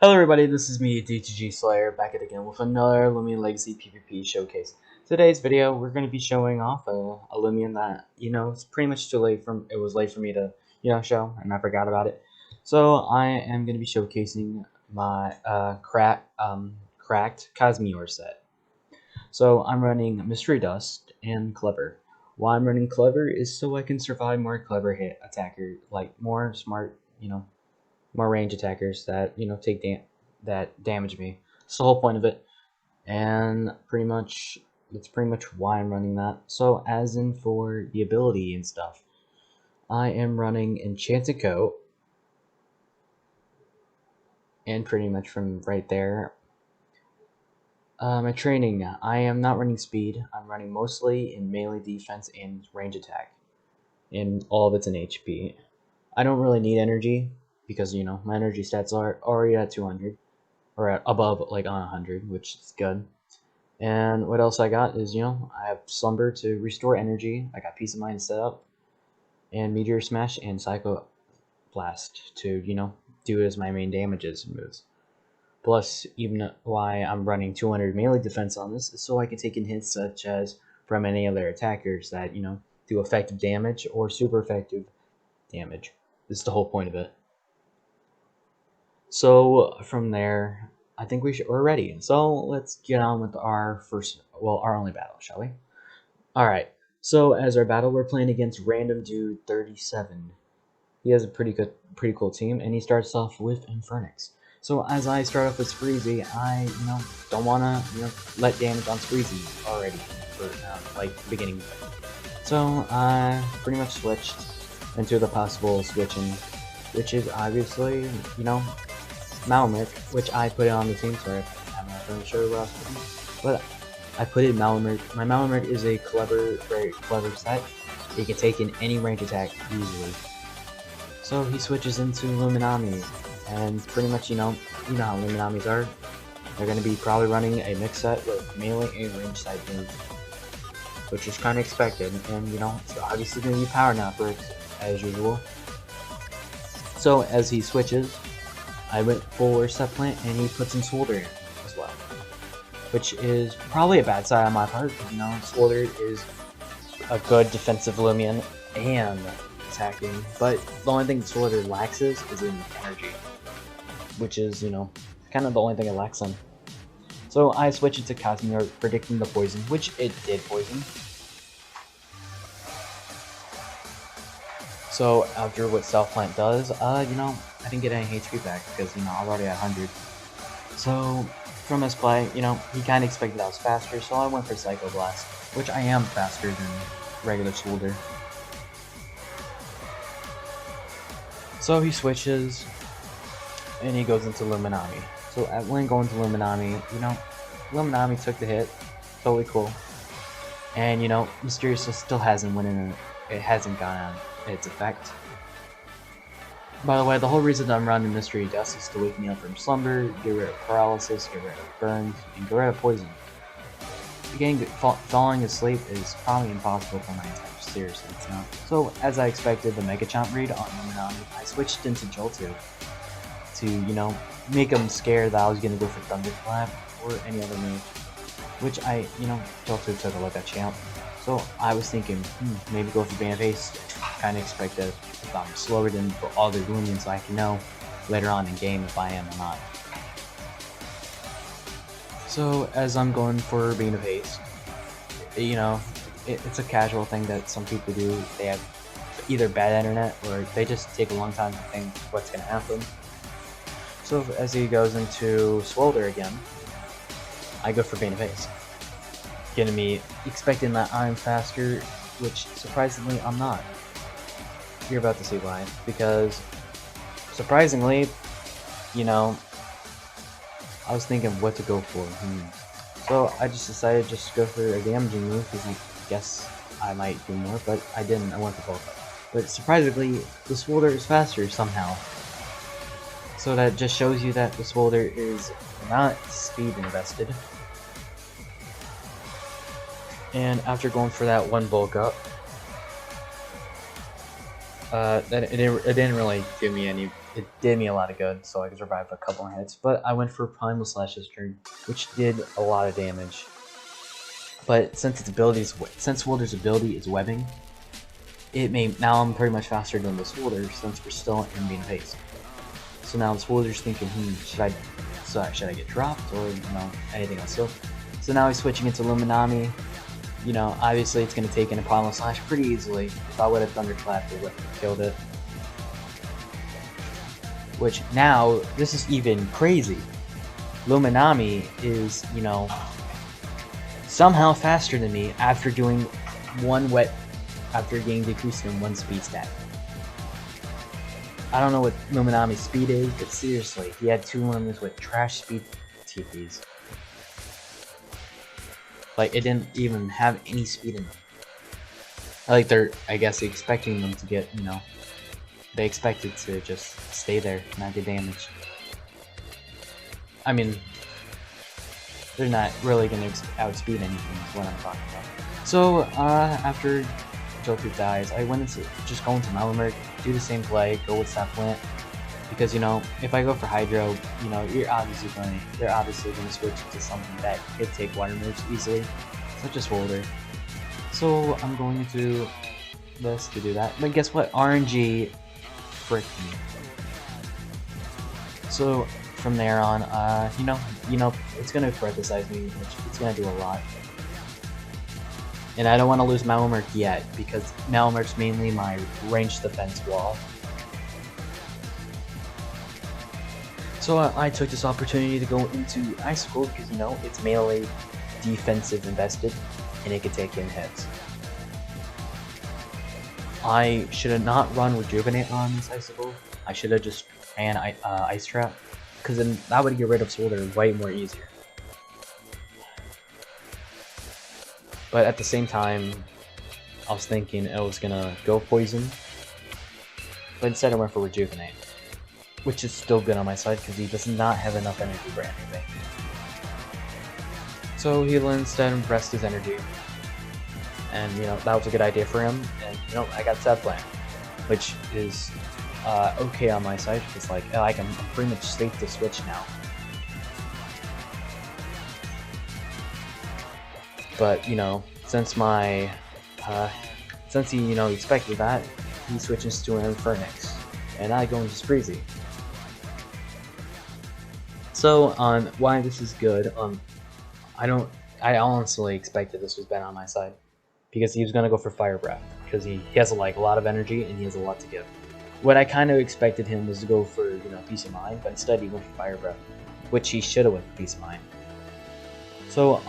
Hello everybody, this is me, DTG Slayer, back at again with another Loomian Legacy PvP showcase. Today's video, we're going to be showing off a Loomian that, it's pretty much too late it was late for me to, show, and I forgot about it. So, I am going to be showcasing my, cracked Cosmiore set. So, I'm running Mystery Dust and Clever. Why I'm running Clever is so I can survive more clever hit attacker, like more smart, more range attackers that take that damage me. That's the whole point of it, and that's pretty much why I'm running that. So as in for the ability and stuff, I am running Enchanted Coat, and pretty much from right there. My training, I am not running speed. I'm running mostly in melee defense and range attack, and all of it's in HP. I don't really need energy because my energy stats are already at 200 or at above like on 100, which is good. And what else I got is I have Slumber to restore energy. I got Peace of Mind set up, and Meteor Smash and Psycho Blast to do as my main damages moves. Plus, even why I'm running 200 melee defense on this is so I can take in hits such as from any other attackers that do effective damage or super effective damage. This is the whole point of it. So from there, I think we're ready. So let's get on with our only battle, shall we? Alright, so as our battle, we're playing against Random Dude 37. He has a pretty cool team, and he starts off with Infernix. So as I start off with Spreezy, I, don't want to, let damage on Spreezy already for, like, beginning. So I pretty much switched into the possible switching, which is obviously, Malamurk, which I put it on the team, sorry, I'm not really sure what I was putting, but I put it Malamurk. My Malamurk is a very clever set. He can take in any range attack easily. So he switches into Luminami, and pretty much, you know how Luminamis are. They're going to be probably running a mix set with melee and range side moves, which is kind of expected, and it's obviously going to be Power Napper as usual. So as he switches, I went for Set Plant, and he puts in Swolder in as well, which is probably a bad side on my part, because Swolder is a good defensive Loomian and attacking, but the only thing Swolder lacks is in energy, which is, kind of the only thing it lacks in. So I switched it to Cosmiore, predicting the poison, which it did poison. So after what Self Plant does, I didn't get any HP back because, I'm already at 100. So from his play, he kind of expected I was faster, so I went for Psycho Blast, which I am faster than regular Swolder. So he switches, and he goes into Luminami. So when going to Luminami, Luminami took the hit, totally cool. And Mysterious still hasn't went in, it hasn't gone on its effect. By the way, the whole reason I'm running Mystery Dust is to wake me up from slumber, get rid of paralysis, get rid of burns, and get rid of poison. Falling asleep is probably impossible for my type, seriously, it's not. So, as I expected the Mega Chomp read on Luminami, I switched into Jolteon to, make him scared that I was going to go for Thunderclap or any other move, which Jolteon took a look at Champ. So I was thinking, maybe go for Bane of Haste. Kind of expect that if I'm slower than all the Loomians, so I can know later on in game if I am or not. So as I'm going for Bane of Haste, it's a casual thing that some people do. They have either bad internet or they just take a long time to think what's going to happen. So as he goes into Swolder again, I go for Bane of Haste. Getting me expecting that I'm faster, which surprisingly I'm not. You're about to see why. Because surprisingly, I was thinking what to go for. So I just decided just to go for a damaging move because I guess I might do more, but I didn't. I went for both. But surprisingly, the Swolder is faster somehow. So that just shows you that the Swolder is not speed invested. And after going for that one bulk up, it didn't really give me any. It did me a lot of good, so I could survive a couple of hits. But I went for Primal Slash this turn, which did a lot of damage. But since Swolder's ability is webbing, now I'm pretty much faster than the Swolder since we're still in being phase. So now the Swolder's thinking, should I get dropped or anything else? So now he's switching into Luminami. Obviously it's going to take in a Primal Slash pretty easily. If I would have Thunderclap, it would have killed it. Which now, this is even crazy. Luminami is, somehow faster than me after doing after getting decreased in 1 speed stat. I don't know what Luminami's speed is, but seriously, he had 2 limits with trash speed TPs. Like, it didn't even have any speed in them. I guess expecting them to get, they expected to just stay there, not get damaged. I mean, they're not really going to outspeed anything, is what I'm talking about. So, after Joker dies, I went into just go into Malamurk, do the same play, go with Saplant. Because, if I go for Hydro, they're obviously going to switch to something that could take water moves easily, such as Swolder. So I'm going to do this to do that. But guess what? RNG frick me. So from there on, it's going to criticize me, which it's going to do a lot. And I don't want to lose Malamurk yet, because Malamurk's mainly my ranged defense wall. So I took this opportunity to go into Icicle because, it's melee defensive invested, and it can take in hits. I should have not run Rejuvenate on this Icicle. I should have just ran Ice Trap, because then that would get rid of Swolder way more easier. But at the same time, I was thinking it was gonna go Poison, but instead I went for Rejuvenate. Which is still good on my side because he does not have enough energy for anything. So he'll instead rest his energy. And that was a good idea for him. And I got Saplant, which is okay on my side because I'm pretty much safe to switch now. But since since he expected that, he switches to an Infernix, and I go into Spreezy. So on why this is good, I honestly expected this was bad on my side, because he was gonna go for Fire Breath because he has a lot of energy and he has a lot to give. What I kind of expected him was to go for Peace of Mind, but instead he went for Fire Breath, which he should have went for Peace of Mind. So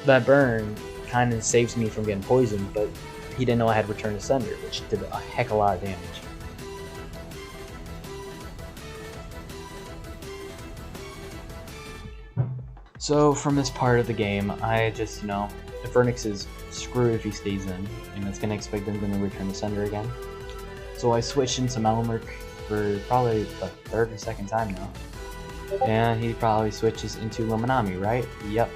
that burn kind of saves me from getting poisoned, but he didn't know I had Return to Sender, which did a heck of a lot of damage. So from this part of the game, I just, Infernix is screwed if he stays in, and it's going to expect them to Return to Sender again. So I switched into Malamurk for probably the 3rd or 2nd time now. And he probably switches into Luminami, right? Yep.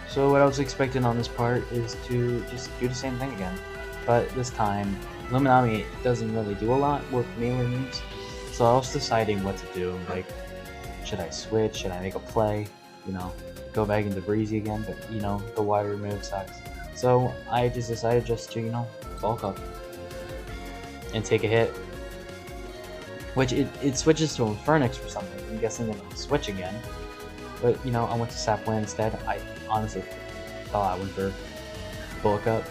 So what I was expecting on this part is to just do the same thing again. But this time, Luminami doesn't really do a lot with melee moves. So I was deciding what to do, should I switch? Should I make a play? Go back into Breezy again? But, the water move sucks. So I just decided to, bulk up and take a hit. Which it switches to Infernix for something. I'm guessing it'll switch again. But, I went to Sapland instead. I honestly thought I went for bulk up,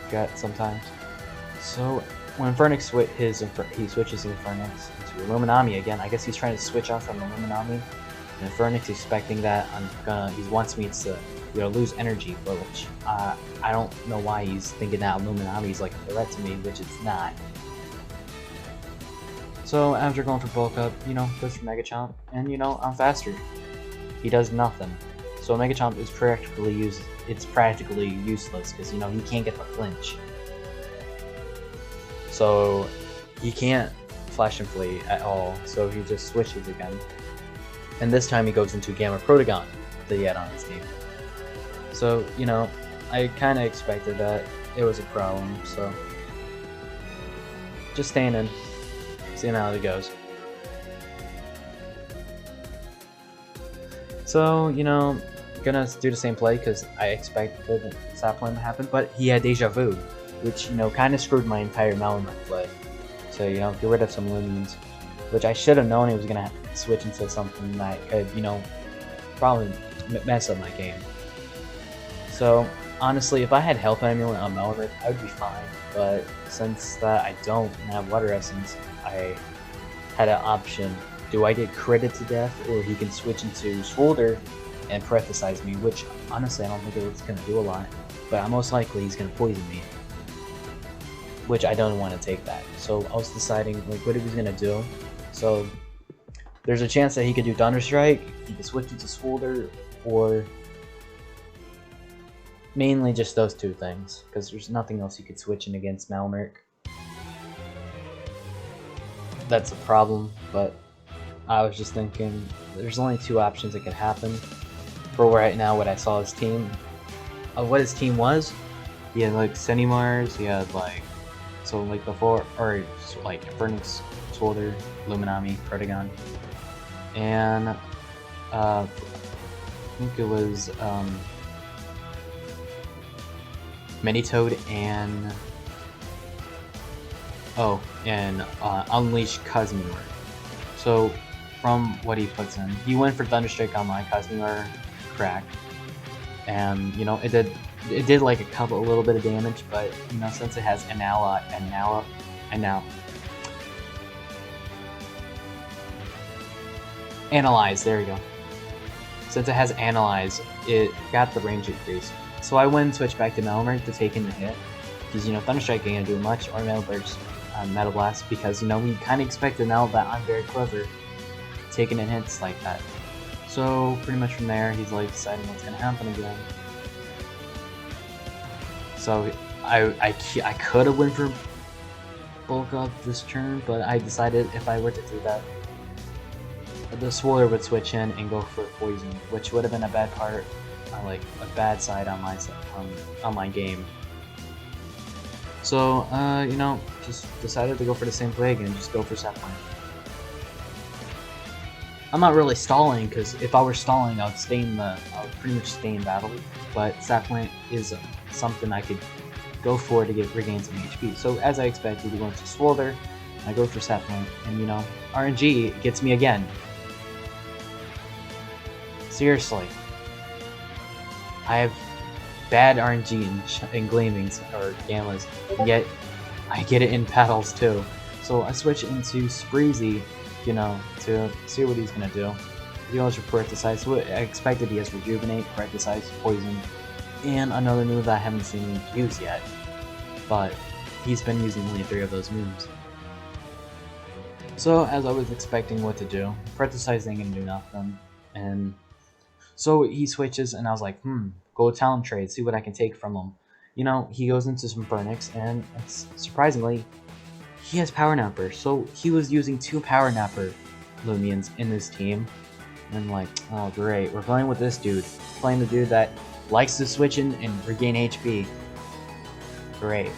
forget sometimes. So when Infernix he switches to Infernix into Luminami again. I guess he's trying to switch on from the Luminami. And Infernix expecting that he wants me to lose energy, but which I don't know why he's thinking that Luminami is like a threat to me, which it's not. So after going for bulk up, goes for Mega Chomp, and I'm faster. He does nothing. So Mega Chomp is practically useless because he can't get the flinch. So he can't Flash and Flee at all, so he just switches again. And this time he goes into Gamma Protagon that he had on his team. So, I kind of expected that it was a problem, so just staying in, seeing how it goes. So, you know, gonna do the same play because I expected Sapling to happen, but he had Deja Vu, which, you know, kind of screwed my entire Malamute play. So, you know, get rid of some Loomians, which I should have known he was gonna switch into something that could, you know, probably mess up my game. So, honestly, if I had Health Amulet on Malamute, I would be fine, but since that I don't have Water Essence, I had an option. Do I get critted to death, or he can switch into Swolder and parenthesize me, which honestly I don't think it's going to do a lot, but most likely he's going to poison me, which I don't want to take that. So I was deciding like what he was going to do. So there's a chance that he could do Thunder Strike, he could switch into Swolder, or mainly just those two things, because there's nothing else he could switch in against Malmerk. That's a problem, but I was just thinking there's only two options that could happen. For right now, what I saw his team, what his team was, he had like Senimars, he had like, so like before, or like Fernix, Swolder, Luminami, Protagon, and I think it was Minitoad and Unleash Cosmiore. So from what he puts in, he went for Thunderstrike on my Cosmiore crack, and you know it did like a little bit of damage, but you know since it has Analyze, there you go. Since it has Analyze, it got the range increase. So I went and switched back to Malamute to take in the hit, because you know Thunderstrike ain't gonna do much, or Metal Burst, Metal Blast, because you know we kind of expected now that I'm very clever taking in hits like that. So pretty much from there, he's like deciding what's gonna happen again. So I could have went for Bulk Up this turn, but I decided if I were to do that, the Swolder would switch in and go for Poison, which would have been a bad part, like a bad side on my game. So you know, just decided to go for the same play again, just go for Sapling. I'm not really stalling, because if I were stalling, I would pretty much stay in battle. But Sapling is something I could go for to regain some HP. So as I expected, we go into Swolder, I go for Sapling, and you know, RNG gets me again. Seriously, I have bad RNG in Gleamings or Gammas, yet I get it in battles too. So I switch into Spreezy, you know, to see what he's gonna do. He goes for Parenthesize, so I expected he has Rejuvenate, Parenthesize, Poison, and another move that I haven't seen him use yet. But he's been using only 3 of those moves. So as I was expecting what to do, Parenthesize ain't gonna do nothing, and so he switches, and I was like, go Talent Trade, see what I can take from him. You know, he goes into some Fernix, and surprisingly, he has Power Napper. So he was using 2 Power Napper Loomians in his team. And like, oh great, we're playing with this dude. Playing the dude that likes to switch in and regain HP. Great.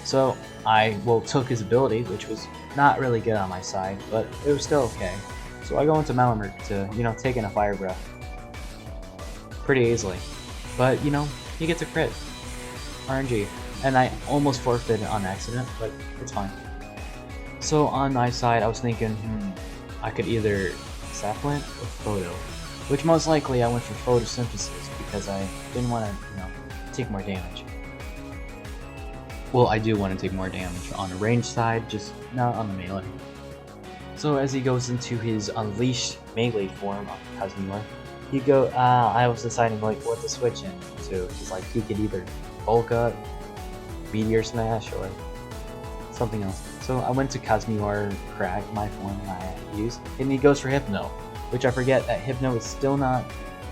So I, took his ability, which was not really good on my side, but it was still okay. So I go into Malamute to, you know, take in a Fire Breath pretty easily. But, you know, he gets a crit. RNG. And I almost forfeited on accident, but it's fine. So on my side, I was thinking, I could either Sapling or Photo. Which most likely I went for Photosynthesis because I didn't want to, you know, take more damage. Well, I do want to take more damage on the range side, just not on the melee. So as he goes into his Unleashed melee form of Cosmiore, I was deciding like what to switch in to. He's like, he could either Bulk Up, Meteor Smash, or something else. So I went to Cosmiore Crack, my form I used, and he goes for Hypno, which I forget that Hypno is still not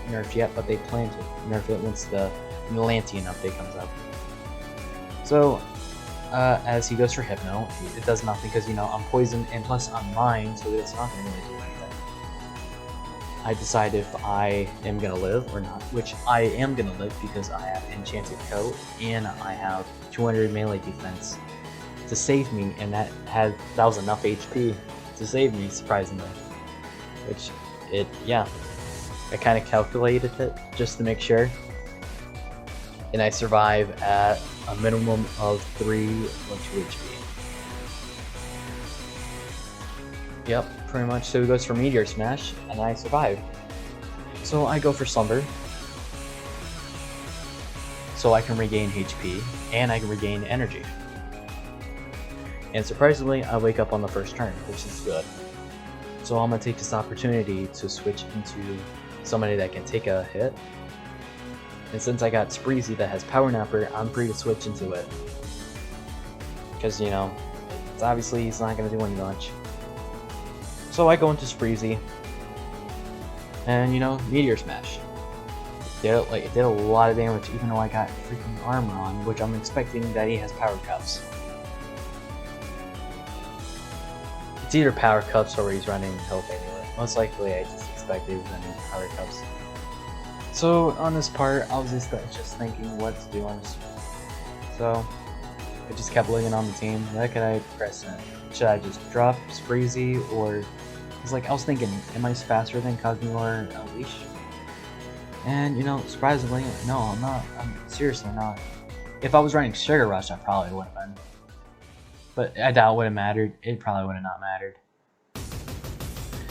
nerfed yet, but they plan to nerf it once the Atlantean update comes up. So as he goes for Hypno, it does nothing because, you know, I'm poisoned and plus I'm mine, so it's not going to really do anything. I decide if I am going to live or not, which I am going to live because I have Enchanted Coat and I have 200 melee defense. to save me, and that was enough HP to save me, surprisingly. Which I kind of calculated it just to make sure, and I survive at a minimum of 3 or 2 HP. Yep, pretty much. So he goes for Meteor Smash, and I survive. So I go for Slumber, so I can regain HP, and I can regain energy. And surprisingly, I wake up on the first turn, which is good. So I'm going to take this opportunity to switch into somebody that can take a hit. And since I got Spreezy that has Power Napper, I'm free to switch into it. Because, you know, it's obviously he's not going to do any much. So I go into Spreezy, and you know, Meteor Smash. It did a lot of damage, even though I got freaking armor on, which I'm expecting that he has Power Cups. It's either Power Cups or he's running health anyway. Most likely, I just expect he was running Power Cups. So on this part, I was just thinking what to do on this. So I just kept looking on the team. What could I press in? Should I just drop Spreezy, or I was thinking, am I faster than Cosmiore Leash? And you know, surprisingly, no, I'm not. I'm seriously not. If I was running Sugar Rush, I probably would have been. But I doubt it would have mattered. It probably would have not mattered.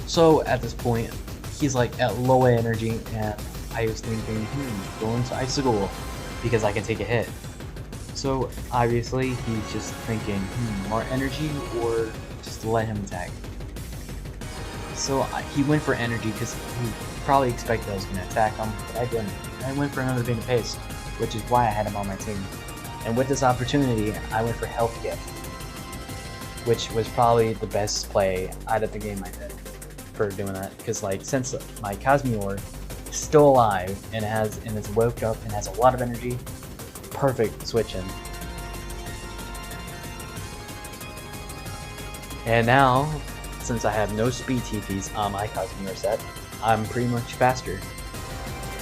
So at this point, he's like at low energy, and I was thinking, go into Icicle because I can take a hit. So obviously he's just thinking, more energy or just let him attack. So he went for energy because he probably expected I was going to attack him, but I didn't. I went for another Vein of Haste, which is why I had him on my team. And with this opportunity, I went for Health Gift, which was probably the best play out of the game I did for doing that. Because since my Cosmiore is still alive and is woke up and has a lot of energy, perfect switch in. And now, since I have no speed TPs on my Cosmiore set, I'm pretty much faster.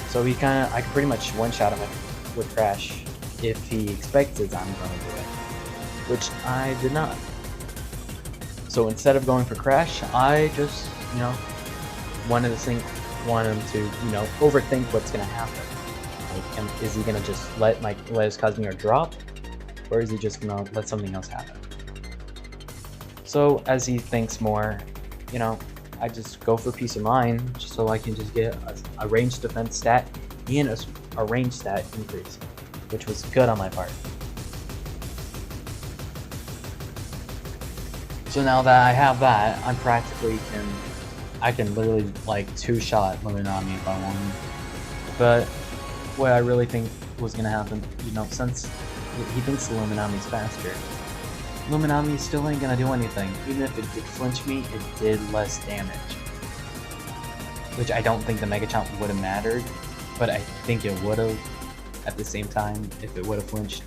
So I can pretty much one-shot him with Crash if he expected I'm going to do it, which I did not. So instead of going for Crash, I just, wanted him to, overthink what's going to happen. Is he gonna just let his Cosmiore drop, or is he just gonna let something else happen? So as he thinks more, I just go for peace of mind, just so I can just get a ranged defense stat and a range stat increase, which was good on my part. So now that I have that, I can literally two-shot Luminami if I want. But what I really think was going to happen, since he thinks the Luminami's faster, Luminami still ain't going to do anything. Even if it did flinch me, it did less damage. Which I don't think the Mega Chomp would have mattered, but I think it would have at the same time if it would have flinched.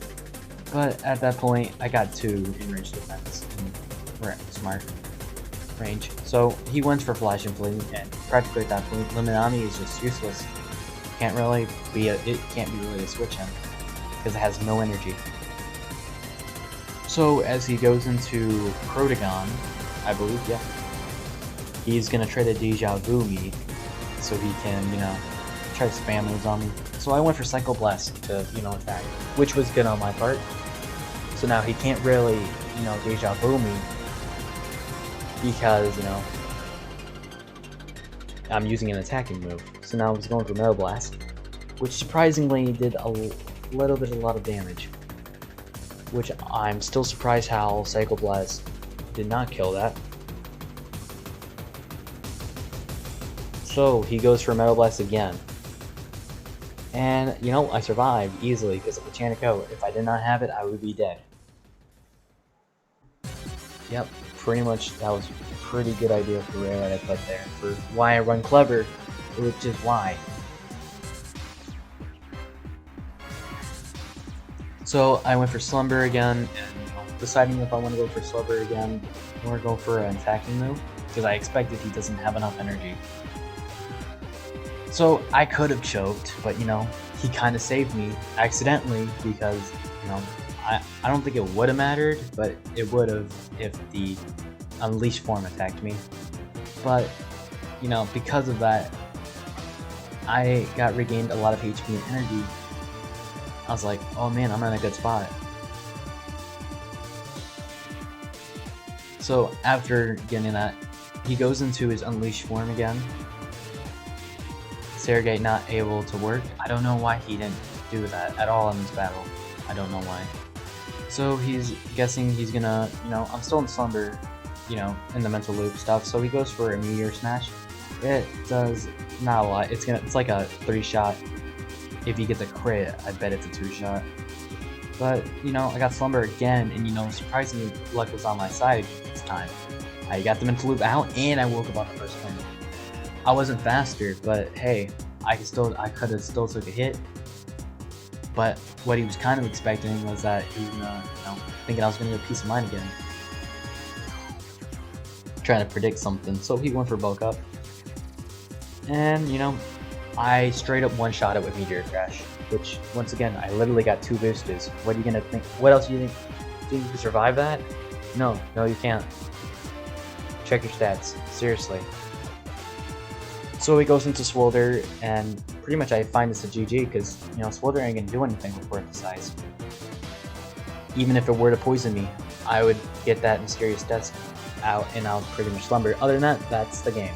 But at that point, I got 2 in range defense and smart range. So he went for Flash and Flee, and practically at that point, Luminami is just useless. It can't be really a switch in because it has no energy. So as he goes into Protagon, I believe, he's gonna try to Deja Vu me, so he can, try to spam moves on me. So I went for Psycho Blast to, attack, which was good on my part. So now he can't really, Deja Vu me because, I'm using an attacking move. So now he's going for Metal Blast, which surprisingly did a lot of damage. Which I'm still surprised how Psycho Blast did not kill that. So he goes for Metal Blast again. And, I survived easily because of the Chanico. If I did not have it, I would be dead. Yep, pretty much that was a pretty good idea for Rare that I put there. For why I run Clever, which is why. So I went for Slumber again, and deciding if I want to go for Slumber again or go for an attacking move, because I expected he doesn't have enough energy. So I could have choked, but he kind of saved me accidentally because, I don't think it would have mattered, but it would have if the Unleashed form attacked me. But, you know, because of that, I got regained a lot of HP and energy. I was like, oh man, I'm in a good spot. So after getting that, he goes into his Unleashed form again. Sergate not able to work. I don't know why he didn't do that at all in this battle. I don't know why. So he's guessing he's gonna, you know, I'm still in slumber, you know, in the mental loop stuff. So he goes for a Meteor Smash. It does not a lot. It's like a 3-shot. If you get the crit, I bet it's a 2-shot. But, you know, I got slumber again, and, you know, surprisingly, luck was on my side this time. I got the mental loop out, and I woke up on the first turn. I wasn't faster, but hey, I could have still took a hit. But what he was kind of expecting was that he was gonna, you know, thinking I was gonna get Peace of Mind again. Trying to predict something, so he went for bulk up. And, you know, I straight up one-shot it with Meteor Crash, which, once again, I literally got 2 boosters. What are you gonna think? What else do you think? Think you can survive that? No, you can't. Check your stats, seriously. So he goes into Swolder, and pretty much I find this a GG, because, you know, Swolder ain't gonna do anything with Worth the Size. Even if it were to poison me, I would get that Mysterious Death out, and I'll pretty much slumber. Other than that, that's the game.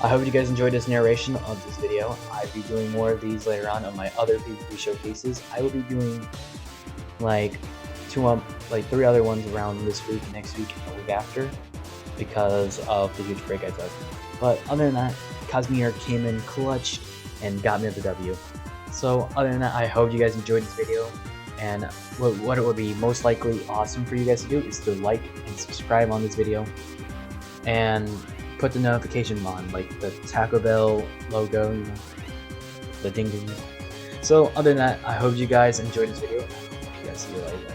I hope you guys enjoyed this narration of this video. I'll be doing more of these later on my other PvP showcases. I will be doing like 3 other ones around this week, next week, and the week after, because of the huge break I took. But other than that, Cosmiore came in clutch and got me the W. So other than that, I hope you guys enjoyed this video. And what it would be most likely awesome for you guys to do is to like and subscribe on this video, and put the notification on, like the Taco Bell logo, you know, the ding ding. So other than that, I hope you guys enjoyed this video. I hope you guys see you later.